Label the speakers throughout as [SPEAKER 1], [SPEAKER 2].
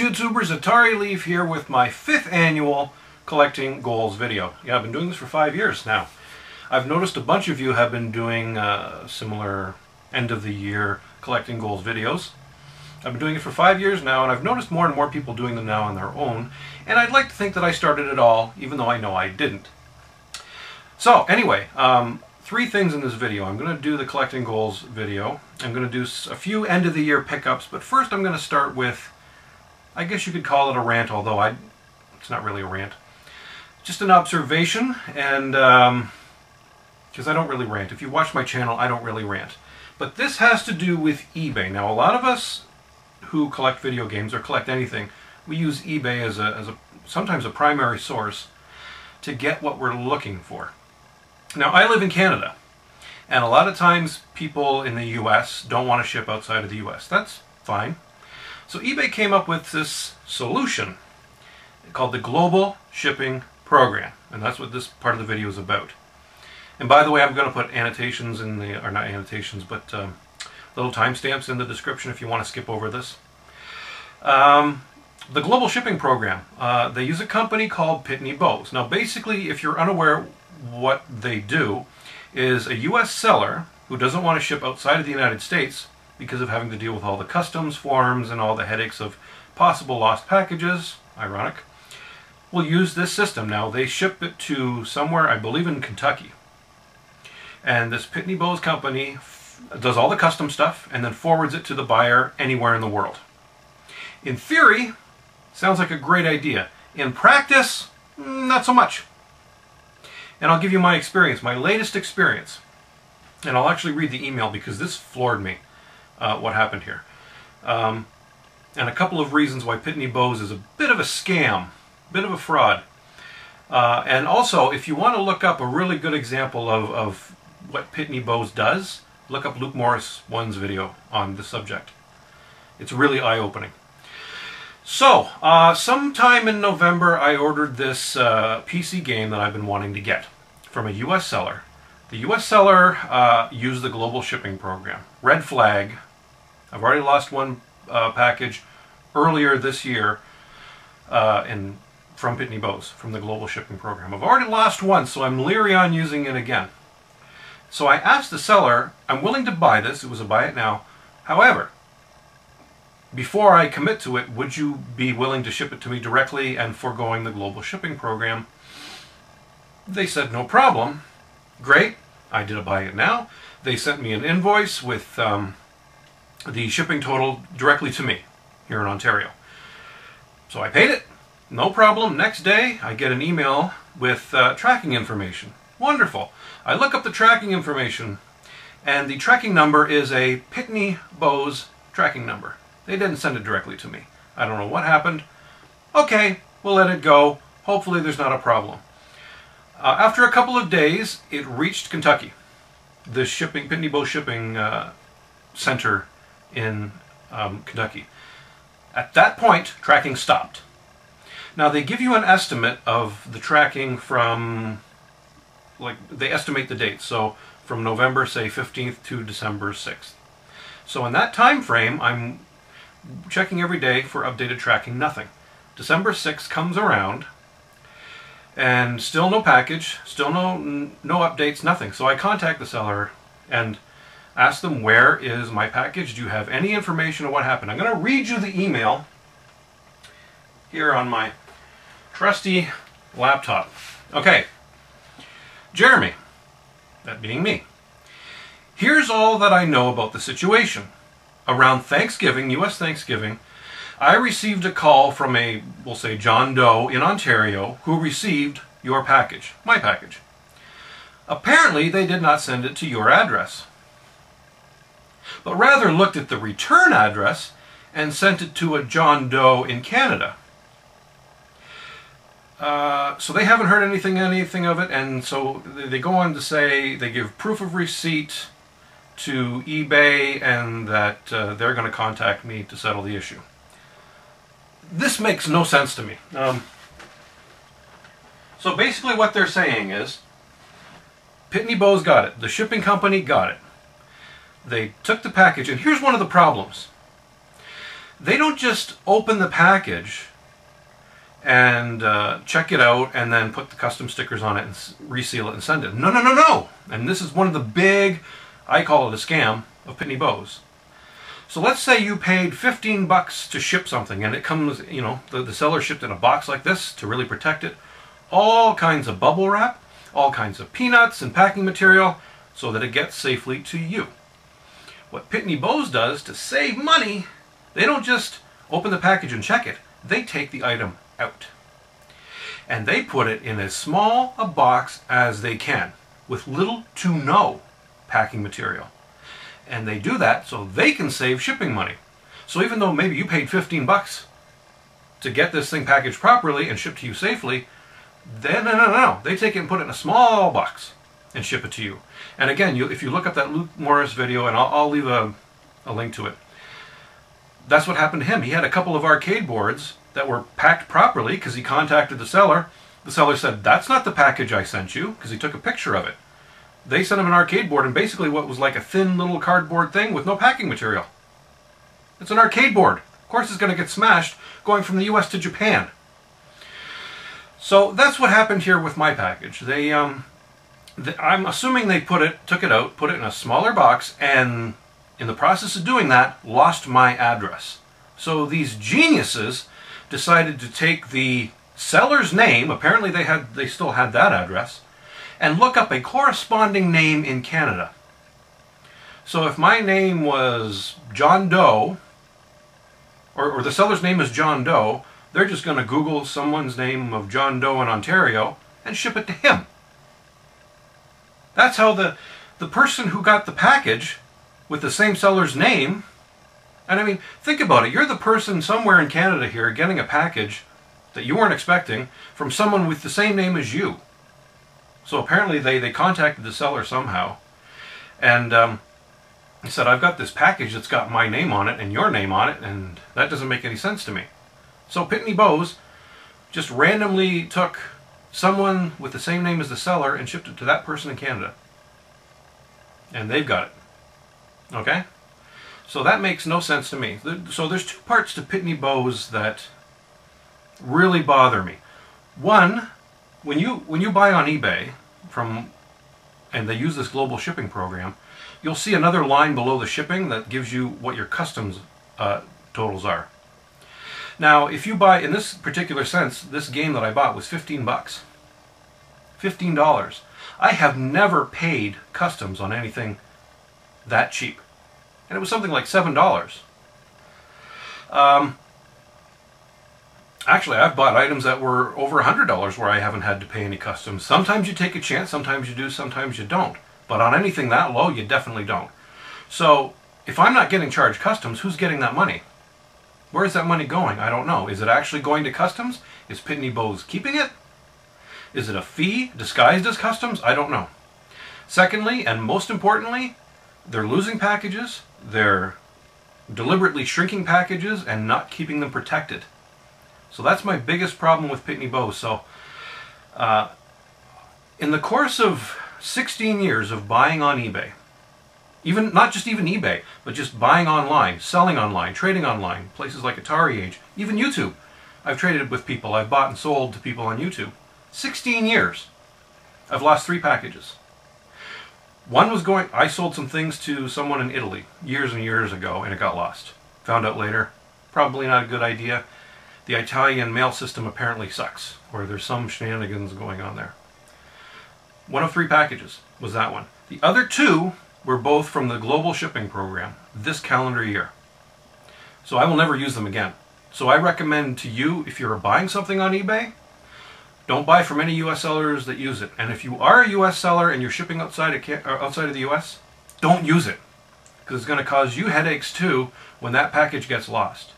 [SPEAKER 1] YouTubers, AtariLeaf here with my 5th annual collecting goals video. Yeah, I've been doing this for 5 years now. I've noticed a bunch of you have been doing similar end of the year collecting goals videos. I've been doing it for 5 years now, and I've noticed more and more people doing them now on their own, and I'd like to think that I started it all, even though I know I didn't. So anyway, 3 things in this video. I'm going to do the collecting goals video. I'm going to do a few end of the year pickups, but first I'm going to start with, I guess you could call it a rant, although it's not really a rant. Just an observation, and because I don't really rant. If you watch my channel, I don't really rant. But this has to do with eBay. Now, a lot of us who collect video games or collect anything, we use eBay as sometimes a primary source to get what we're looking for. Now, I live in Canada, and a lot of times people in the US don't want to ship outside of the US. That's fine. So eBay came up with this solution called the Global Shipping Program, and that's what this part of the video is about. And by the way, I'm going to put annotations in the, or not annotations, but little timestamps in the description if you want to skip over this. The Global Shipping Program, they use a company called Pitney. Now basically, if you're unaware, what they do is a US seller who doesn't want to ship outside of the United States because of having to deal with all the customs forms and all the headaches of possible lost packages, ironic, will use this system. Now they ship it to somewhere, I believe in Kentucky. And this Pitney company does all the custom stuff and then forwards it to the buyer anywhere in the world. In theory, sounds like a great idea. In practice, not so much. And I'll give you my experience, my latest experience. And I'll actually read the email because this floored me, what happened here. And a couple of reasons why Pitney is a bit of a scam, a bit of a fraud. And also, if you want to look up a really good example of what Pitney does, look up Luke Morris 1's video on the subject. It's really eye-opening. So, sometime in November, I ordered this PC game that I've been wanting to get from a US seller. The US seller used the Global Shipping Program. Red flag. I've already lost one package earlier this year from Pitney from the Global Shipping Program. I've already lost one, so I'm leery on using it again. So I asked the seller, I'm willing to buy this. It was a buy it now. However, before I commit to it, would you be willing to ship it to me directly and foregoing the Global Shipping Program? They said no problem. Great. I did a buy it now. They sent me an invoice with the shipping total directly to me here in Ontario. So I paid it. No problem. Next day, I get an email with tracking information. Wonderful. I look up the tracking information, and the tracking number is a Pitney tracking number. They didn't send it directly to me. I don't know what happened. Okay, we'll let it go. Hopefully there's not a problem. After a couple of days, it reached Kentucky, the Pitney shipping center in Kentucky. At that point, tracking stopped. Now they give you an estimate of the tracking from, like, they estimate the date, so from November, say, 15th to December 6th. So in that time frame, I'm checking every day for updated tracking, nothing. December 6th comes around, and still no package, still no updates, nothing. So I contact the seller and ask them, where is my package? Do you have any information on what happened? I'm going to read you the email here on my trusty laptop. Okay. Jeremy, that being me. Here's all that I know about the situation. Around Thanksgiving, US Thanksgiving, I received a call from a, we'll say, John Doe in Ontario who received your package, my package. Apparently, they did not send it to your address, but rather looked at the return address and sent it to a John Doe in Canada. So they haven't heard anything of it, and so they go on to say they give proof of receipt to eBay and that they're going to contact me to settle the issue. This makes no sense to me. So basically what they're saying is Pitney got it. The shipping company got it. They took the package, and here's one of the problems. they don't just open the package and check it out and then put the custom stickers on it and reseal it and send it. No, no, no, no! And this is one of the big, I call it a scam, of Pitney Bowes. So let's say you paid 15 bucks to ship something, and it comes, you know, the seller shipped in a box like this to really protect it. All kinds of bubble wrap, all kinds of peanuts and packing material, so that it gets safely to you. What Pitney Bowes does to save money, they don't just open the package and check it. They take the item out. And they put it in as small a box as they can, with little to no packing material. And they do that so they can save shipping money. So even though maybe you paid 15 bucks to get this thing packaged properly and shipped to you safely, no. They take it and put it in a small box and ship it to you. And again, if you look up that Luke Morris video, and I'll leave a link to it, that's what happened to him. He had a couple of arcade boards that were packed properly because he contacted the seller. The seller said, "That's not the package I sent you," because he took a picture of it. They sent him an arcade board and basically what was like a thin little cardboard thing with no packing material. It's an arcade board. Of course it's going to get smashed going from the US to Japan. So that's what happened here with my package. I'm assuming they took it out, put it in a smaller box, and in the process of doing that, lost my address. So these geniuses decided to take the seller's name, apparently they still had that address, and look up a corresponding name in Canada. So if my name was John Doe, or the seller's name is John Doe, they're just going to Google someone's name of John Doe in Ontario and ship it to him. That's how the person who got the package with the same seller's name, and I mean, think about it. You're the person somewhere in Canada here getting a package that you weren't expecting from someone with the same name as you. So apparently they contacted the seller somehow, and he said, "I've got this package that's got my name on it and your name on it, and that doesn't make any sense to me." So Pitney Bowes just randomly took someone with the same name as the seller and shipped it to that person in Canada. And they've got it. Okay? So that makes no sense to me. So there's two parts to Pitney Bowes that really bother me. One, when you buy on eBay and they use this global shipping program, you'll see another line below the shipping that gives you what your customs totals are. Now, if you buy, in this particular sense, this game that I bought was 15 bucks. $15. I have never paid customs on anything that cheap. And it was something like $7. Actually, I've bought items that were over $100 where I haven't had to pay any customs. Sometimes you take a chance, sometimes you do, sometimes you don't. But on anything that low, you definitely don't. So, if I'm not getting charged customs, who's getting that money? Where is that money going? I don't know. Is it actually going to customs? Is Pitney Bowes keeping it? Is it a fee disguised as customs? I don't know. Secondly, and most importantly, they're losing packages, they're deliberately shrinking packages and not keeping them protected. So that's my biggest problem with Pitney Bowes. So, in the course of 16 years of buying on eBay, not just eBay, but just buying online, selling online, trading online, places like AtariLeaf, even YouTube. I've traded with people, I've bought and sold to people on YouTube. 16 years. I've lost 3 packages. One was I sold some things to someone in Italy years and years ago and it got lost. Found out later, probably not a good idea. The Italian mail system apparently sucks, or there's some shenanigans going on there. One of 3 packages was that one. The other 2 were both from the global shipping program this calendar year. So I will never use them again. So I recommend to you, if you're buying something on eBay, don't buy from any US sellers that use it. And if you are a US seller and you're shipping outside of the US, don't use it. Because it's going to cause you headaches too when that package gets lost.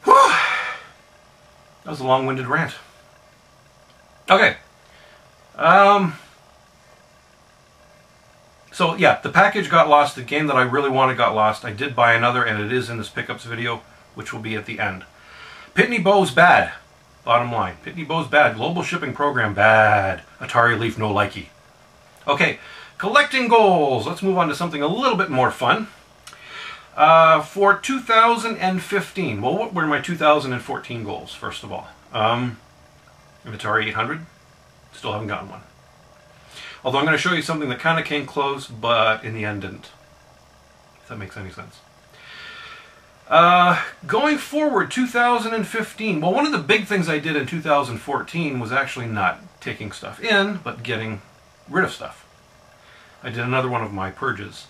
[SPEAKER 1] Whew. That was a long-winded rant. Okay. So yeah, the package got lost. The game that I really wanted got lost. I did buy another, and it is in this pickups video, which will be at the end. Pitney Bowes bad. Bottom line. Pitney Bowes bad. Global shipping program bad. AtariLeaf no likey. Okay, collecting goals. Let's move on to something a little bit more fun. For 2015, well, what were my 2014 goals, first of all? An Atari 800, still haven't gotten one. Although I'm going to show you something that kind of came close, but in the end didn't. If that makes any sense. Going forward, 2015, well, one of the big things I did in 2014 was actually not taking stuff in, but getting rid of stuff. I did another one of my purges,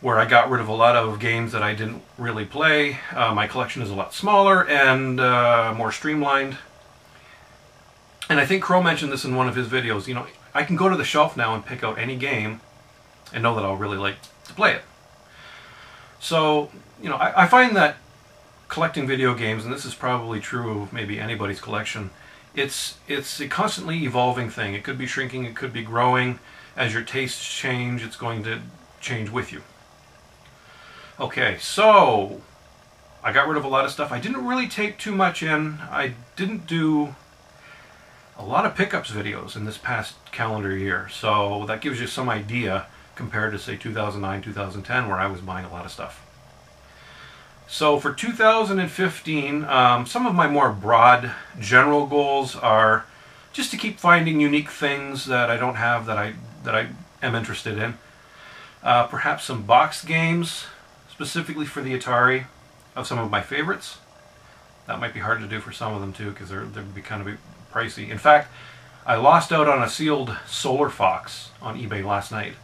[SPEAKER 1] where I got rid of a lot of games that I didn't really play. My collection is a lot smaller and more streamlined. And I think Crow mentioned this in one of his videos. You know, I can go to the shelf now and pick out any game and know that I'll really like to play it. So, you know, I find that collecting video games, and this is probably true of maybe anybody's collection, it's a constantly evolving thing. It could be shrinking, it could be growing. As your tastes change, it's going to change with you. Okay, so I got rid of a lot of stuff. I didn't really take too much in. I didn't do a lot of pickups videos in this past calendar year, so that gives you some idea compared to, say, 2009, 2010, where I was buying a lot of stuff. So for 2015, some of my more broad general goals are just to keep finding unique things that I don't have that I am interested in. Perhaps some box games, specifically for the Atari, of some of my favorites. That might be hard to do for some of them too, because they'd be kind of pricey. In fact, I lost out on a sealed Solar Fox on eBay last night.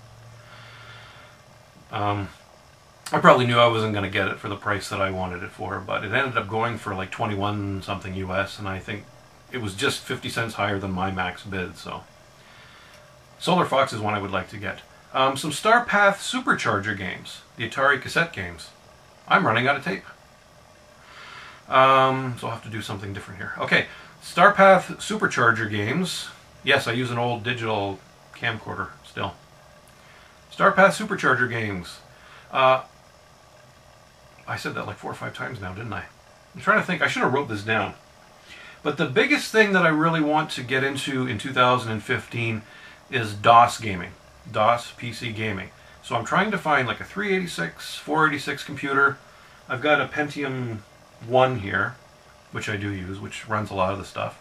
[SPEAKER 1] I probably knew I wasn't going to get it for the price that I wanted it for, but it ended up going for like 21 something US, and I think it was just 50 cents higher than my max bid. So Solar Fox is one I would like to get. Some Starpath Supercharger games, the Atari cassette games. I'm running out of tape, so I'll have to do something different here. Okay, Starpath Supercharger games. Yes, I use an old digital camcorder still. Starpath Supercharger games. I said that like 4 or 5 times now, didn't I? I'm trying to think. I should have wrote this down. But the biggest thing that I really want to get into in 2015 is DOS gaming. DOS PC gaming. So I'm trying to find like a 386, 486 computer. I've got a Pentium 1 here, which I do use, which runs a lot of the stuff.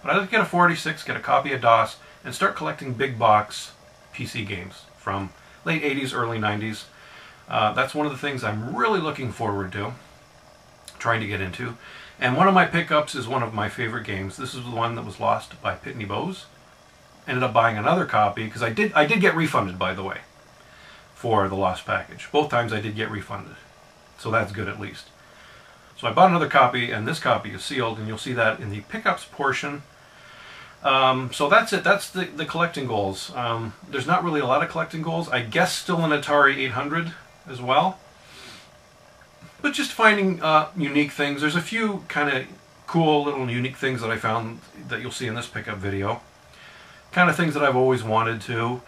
[SPEAKER 1] But I'd like to get a 486, get a copy of DOS, and start collecting big box PC games from late 80s, early 90s. That's one of the things I'm really looking forward to, trying to get into. And one of my pickups is one of my favorite games. This is the one that was lost by Pitney Bowes. Ended up buying another copy, because I did get refunded, by the way, for the lost package. Both times I did get refunded. So that's good at least. So I bought another copy, and this copy is sealed, and you'll see that in the pickups portion. So that's it. That's the collecting goals. There's not really a lot of collecting goals. I guess still an Atari 800 as well. But just finding unique things. There's a few kind of cool little unique things that I found that you'll see in this pickup video. Kind of things that I've always wanted to.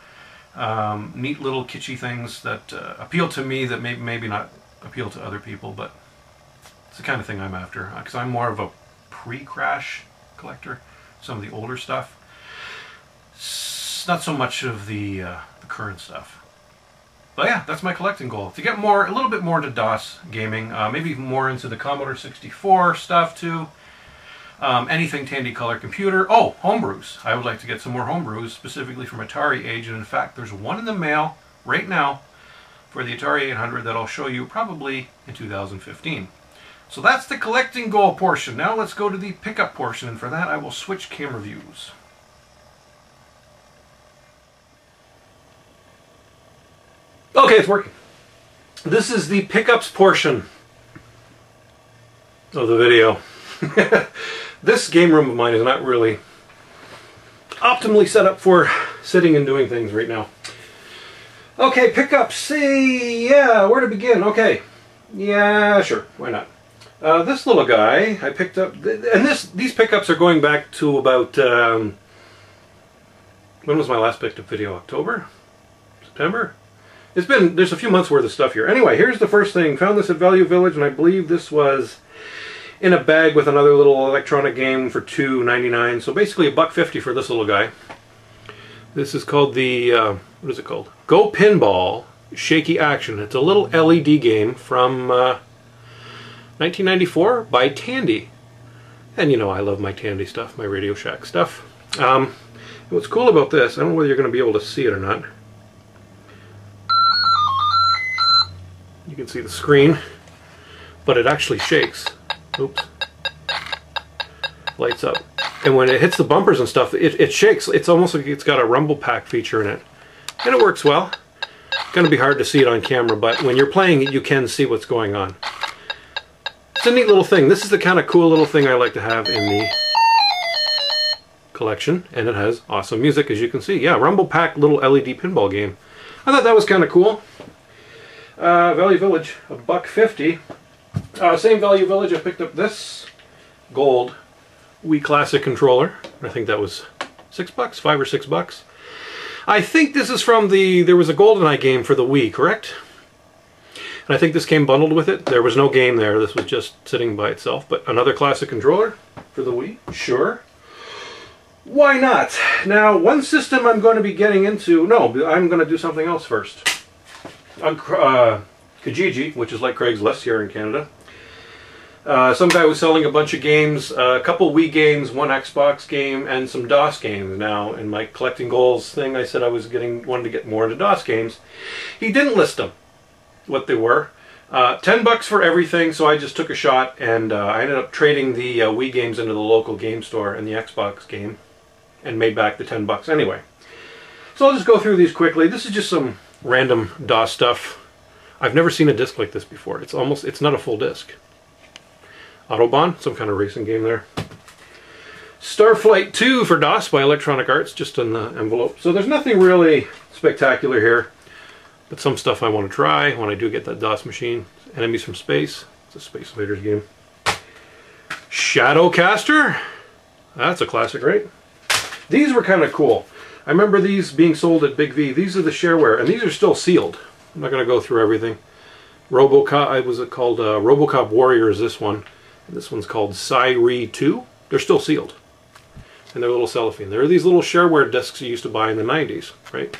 [SPEAKER 1] Neat little kitschy things that appeal to me that maybe not appeal to other people, but it's the kind of thing I'm after. Because I'm more of a pre-crash collector. Some of the older stuff. Not so much of the current stuff. But yeah, that's my collecting goal. To get a little bit more into DOS gaming, maybe more into the Commodore 64 stuff too. Anything Tandy Color Computer. Oh, homebrews. I would like to get some more homebrews, specifically from Atari Age. And in fact, there's one in the mail right now for the Atari 800 that I'll show you probably in 2015. So that's the collecting goal portion. Now let's go to the pickup portion, and for that I will switch camera views. Okay, it's working. This is the pickups portion of the video. This game room of mine is not really optimally set up for sitting and doing things right now. Okay, pickups. See, yeah, where to begin? Okay, yeah, sure, why not? This little guy I picked up, and these pickups are going back to about, when was my last picked up video? October? September? There's a few months worth of stuff here. Anyway, here's the first thing. Found this at Value Village, and I believe this was in a bag with another little electronic game for $2.99. So basically $1.50 for this little guy. This is called the, what is it called? Go Pinball Shaky Action. It's a little LED game from 1994 by Tandy. And you know I love my Tandy stuff, my Radio Shack stuff. What's cool about this, I don't know whether you're going to be able to see it or not. You can see the screen, but it actually shakes. Oops. Lights up. And when it hits the bumpers and stuff, it shakes. It's almost like it's got a rumble pack feature in it. And it works well. It's going to be hard to see it on camera, but when you're playing it, you can see what's going on. It's a neat little thing. This is the kind of cool little thing I like to have in the collection, and it has awesome music, as you can see. Yeah, rumble pack little LED pinball game. I thought that was kind of cool. Value Village, $1.50. Same Value Village, I picked up this gold Wii Classic controller. I think that was $6, $5 or $6. I think this is from there was a GoldenEye game for the Wii, correct? And I think this came bundled with it. There was no game there, this was just sitting by itself. But another classic controller for the Wii, sure. Why not? Now, one system I'm going to be getting into, no, I'm going to do something else first. On Kijiji, which is like Craigslist here in Canada. Some guy was selling a bunch of games, a couple Wii games, one Xbox game, and some DOS games. Now, in my collecting goals thing, I said I was wanted to get more into DOS games. He didn't list them, what they were. $10 for everything, so I just took a shot, and I ended up trading the Wii games into the local game store and the Xbox game, and made back the $10 anyway. So I'll just go through these quickly. This is just some random DOS stuff. I've never seen a disc like this before. It's not a full disc. Autobahn, some kind of racing game there. Starflight 2 for DOS by Electronic Arts, just in the envelope. So there's nothing really spectacular here, but some stuff I want to try when I do get that DOS machine. Enemies from Space, it's a Space Invaders game. Shadowcaster, that's a classic, right? These were kind of cool. I remember these being sold at Big V. These are the shareware, and these are still sealed. I'm not going to go through everything. RoboCop, was it called RoboCop Warriors, this one. And this one's called Psy-Re 2. They're still sealed. And they're little cellophane. There are these little shareware discs you used to buy in the 90s, right?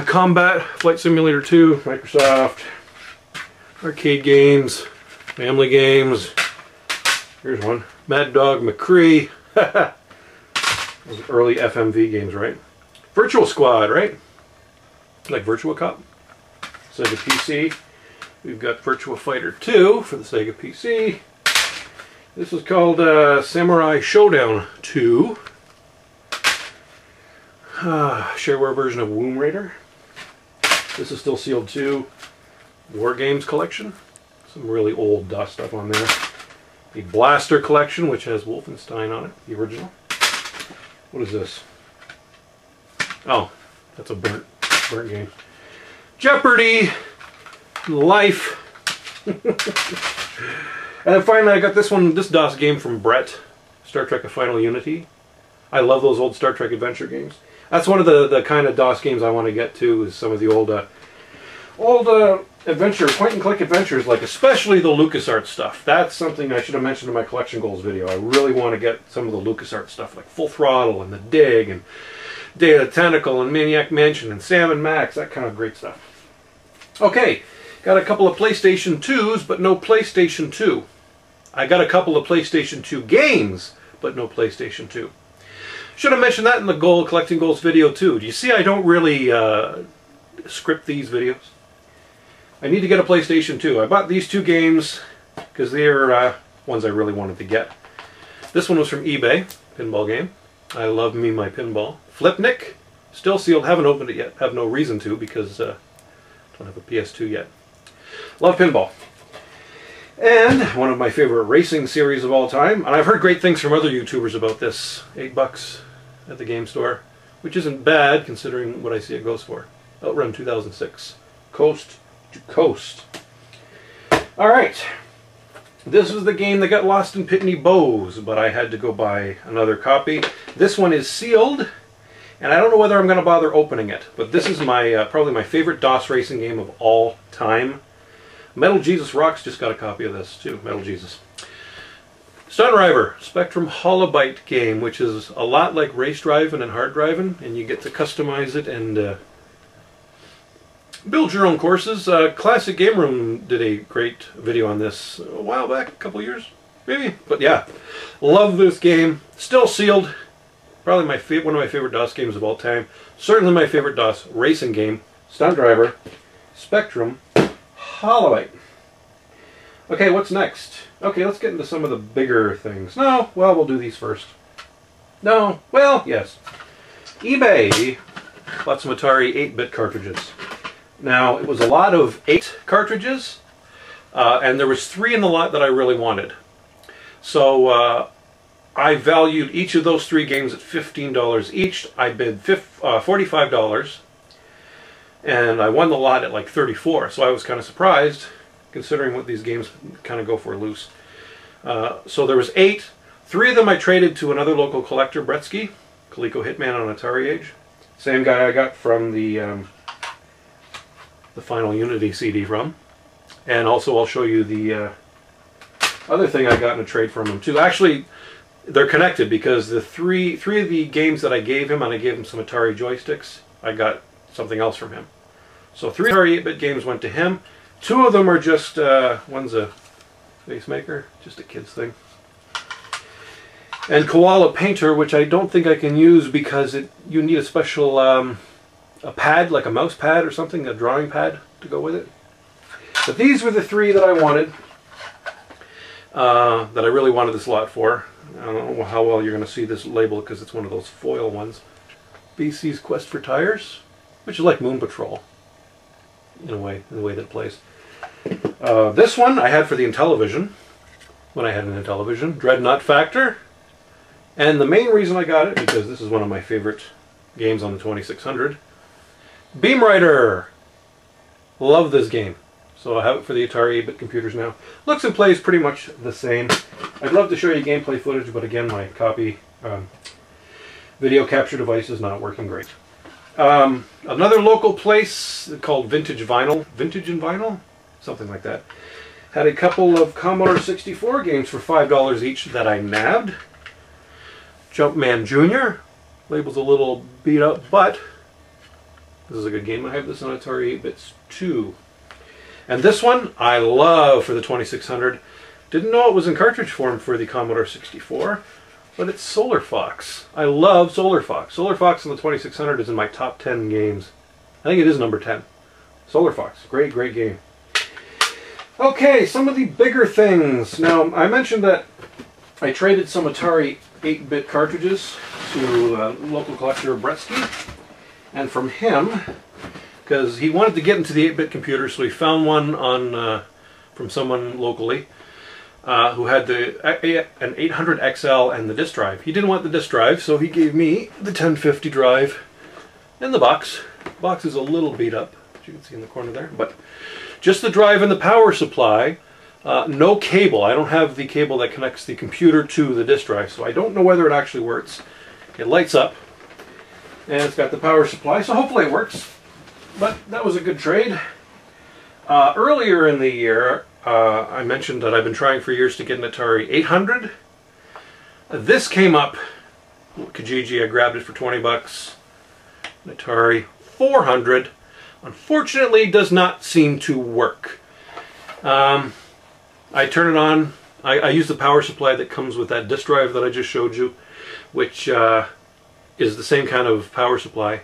[SPEAKER 1] Combat, Flight Simulator 2, Microsoft. Arcade games, family games. Here's one. Mad Dog McCree. Those early FMV games, right? Virtual Squad, right? Like Virtua Cop. Sega PC. We've got Virtua Fighter 2 for the Sega PC. This is called Samurai Showdown 2. Shareware version of Womb Raider. This is still sealed too. War Games collection. Some really old DOS stuff on there. The Blaster collection, which has Wolfenstein on it, the original. What is this? Oh, that's a burnt game. Jeopardy! Life! And then finally I got this DOS game from Brett. Star Trek A Final Unity. I love those old Star Trek adventure games. That's one of the kind of DOS games I want to get to, is some of the old adventure, point-and-click adventures, like especially the LucasArts stuff. That's something I should have mentioned in my collection goals video. I really want to get some of the LucasArts stuff, like Full Throttle and The Dig and Day of the Tentacle and Maniac Mansion and Sam and Max, that kind of great stuff. Okay, got a couple of PlayStation 2s, but no PlayStation 2. I got a couple of PlayStation 2 games, but no PlayStation 2. Should have mentioned that in the collecting goals video too. Do you see I don't really script these videos? I need to get a PlayStation 2. I bought these two games because they're ones I really wanted to get. This one was from eBay, pinball game. I love me my pinball. Flipnik, still sealed, haven't opened it yet. Have no reason to because I don't have a PS2 yet. Love pinball. And one of my favorite racing series of all time, and I've heard great things from other YouTubers about this. $8 at the game store, which isn't bad considering what I see it goes for. Outrun 2006. Coast to Coast. Alright. This was the game that got lost in Pitney Bowes, but I had to go buy another copy. This one is sealed, and I don't know whether I'm going to bother opening it, but this is my probably my favorite DOS racing game of all time. Metal Jesus Rocks just got a copy of this too, Metal Jesus. Sunriver, Spectrum Holobyte game, which is a lot like Race Driving and Hard Driving, and you get to customize it and Build your own courses. Classic Game Room did a great video on this a while back, a couple years, maybe. But yeah, love this game. Still sealed. Probably one of my favorite DOS games of all time. Certainly my favorite DOS racing game. Stunt Driver, Spectrum, Hollow-Knight. Okay, what's next? Okay, let's get into some of the bigger things. No, well, we'll do these first. No, well, yes. eBay bought some Atari 8-bit cartridges. Now, it was a lot of 8 cartridges, and there was 3 in the lot that I really wanted. So, I valued each of those 3 games at $15 each. I bid $45, and I won the lot at like $34, so I was kind of surprised, considering what these games kind of go for loose. So there was 8. 3 of them I traded to another local collector, Bretsky, Coleco Hitman on Atari Age. Same guy I got from the Final Unity CD from. And also I'll show you the other thing I got in a trade from him too. Actually, they're connected because the three of the games that I gave him, and I gave him some Atari joysticks, I got something else from him. So 3 Atari 8-bit games went to him. 2 of them are just, one's a face maker, just a kid's thing. And Koala Painter, which I don't think I can use because you need a special a pad, like a mouse pad or something, a drawing pad to go with it. But these were the 3 that I wanted, that I really wanted this lot for. I don't know how well you're going to see this label because it's one of those foil ones. BC's Quest for Tires, which is like Moon Patrol, in the way that it plays. This one I had for the Intellivision, when I had an Intellivision, Dreadnought Factor. And the main reason I got it, because this is one of my favorite games on the 2600, Beam Rider! Love this game. So I have it for the Atari 8-bit computers now. Looks and plays pretty much the same. I'd love to show you gameplay footage, but again, my copy video capture device is not working great. Another local place called Vintage Vinyl, Vintage and Vinyl? Something like that. Had a couple of Commodore 64 games for $5 each that I nabbed. Jumpman Jr. Label's a little beat up, but this is a good game. I have this on Atari 8-bits too. And this one I love for the 2600. Didn't know it was in cartridge form for the Commodore 64, but it's Solar Fox. I love Solar Fox. Solar Fox on the 2600 is in my top 10 games. I think it is number 10. Solar Fox, great, great game. Okay, some of the bigger things. Now, I mentioned that I traded some Atari 8-bit cartridges to a local collector, Bretsky, and from him, because he wanted to get into the 8-bit computer, so he found one on from someone locally who had an 800 XL and the disk drive. He didn't want the disk drive, so he gave me the 1050 drive and the box. The box is a little beat up, as you can see in the corner there, but just the drive and the power supply. No cable. I don't have the cable that connects the computer to the disk drive, so I don't know whether it actually works. It lights up, and it's got the power supply, so hopefully it works. But that was a good trade. Earlier in the year, I mentioned that I've been trying for years to get an Atari 800. This came up, Kijiji, I grabbed it for 20 bucks. An Atari 400. Unfortunately, does not seem to work. I turn it on. I use the power supply that comes with that disk drive that I just showed you, which is the same kind of power supply,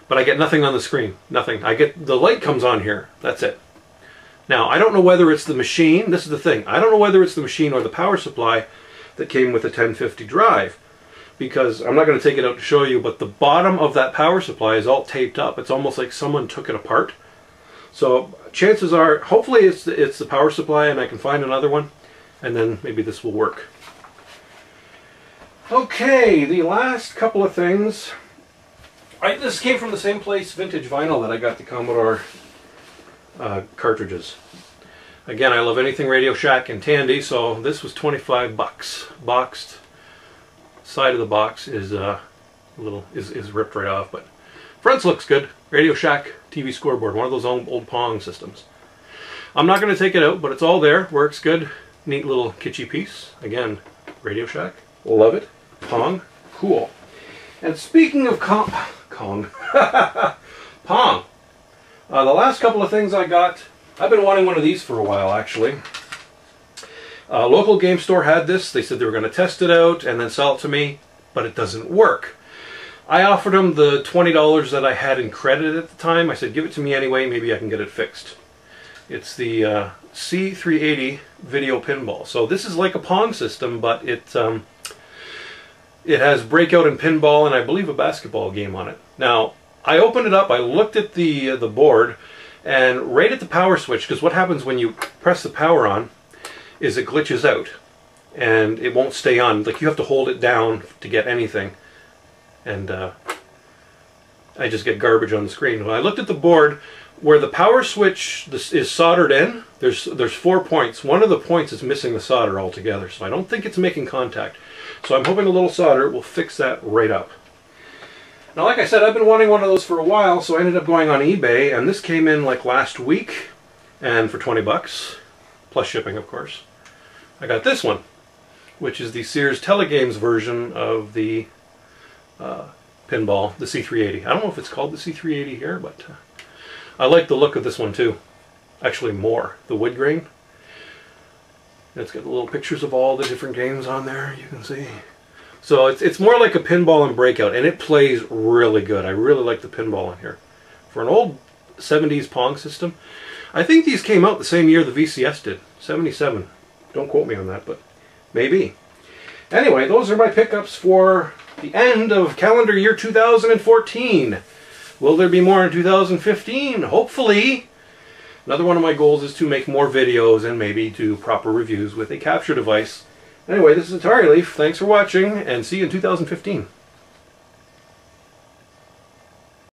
[SPEAKER 1] but I get nothing on the screen. Nothing. I get the light comes on here. That's it. Now, I don't know whether it's the machine. This is the thing. I don't know whether it's the machine or the power supply that came with the 1050 drive, because I'm not going to take it out to show you, but the bottom of that power supply is all taped up. It's almost like someone took it apart. So chances are, hopefully it's the power supply and I can find another one, and then maybe this will work. Okay, the last couple of things. This came from the same place, Vintage Vinyl, that I got the Commodore cartridges. Again, I love anything Radio Shack and Tandy, so this was 25 bucks. Boxed. Side of the box is is ripped right off, but fronts looks good. Radio Shack TV scoreboard, one of those old Pong systems. I'm not going to take it out, but it's all there. Works good. Neat little kitschy piece. Again, Radio Shack. Love it. Pong. Cool. And speaking of Pong. The last couple of things I got, I've been wanting one of these for a while actually. A local game store had this. They said they were going to test it out and then sell it to me, but it doesn't work. I offered them the $20 that I had in credit at the time. I said, give it to me anyway, maybe I can get it fixed. It's the C380 video pinball. So this is like a Pong system, but it has breakout and pinball and I believe a basketball game on it. Now, I opened it up, I looked at the board, and right at the power switch, because what happens when you press the power on is it glitches out and it won't stay on. Like, you have to hold it down to get anything. And I just get garbage on the screen. When I looked at the board, where the power switch is soldered in, there's 4 points. One of the points is missing the solder altogether, so I don't think it's making contact. So I'm hoping a little solder will fix that right up. Now, like I said, I've been wanting one of those for a while, so I ended up going on eBay, and this came in like last week, and for 20 bucks, plus shipping, of course. I got this one, which is the Sears Telegames version of the pinball, the C380. I don't know if it's called the C380 here, but I like the look of this one too. Actually more. The wood grain. It's got the little pictures of all the different games on there, you can see. So it's more like a pinball and breakout, and it plays really good. I really like the pinball in here. For an old 70s Pong system, I think these came out the same year the VCS did, 77. Don't quote me on that, but maybe. Anyway, those are my pickups for the end of calendar year 2014. Will there be more in 2015? Hopefully. Another one of my goals is to make more videos and maybe do proper reviews with a capture device. Anyway, this is AtariLeaf. Thanks for watching, and see you in 2015.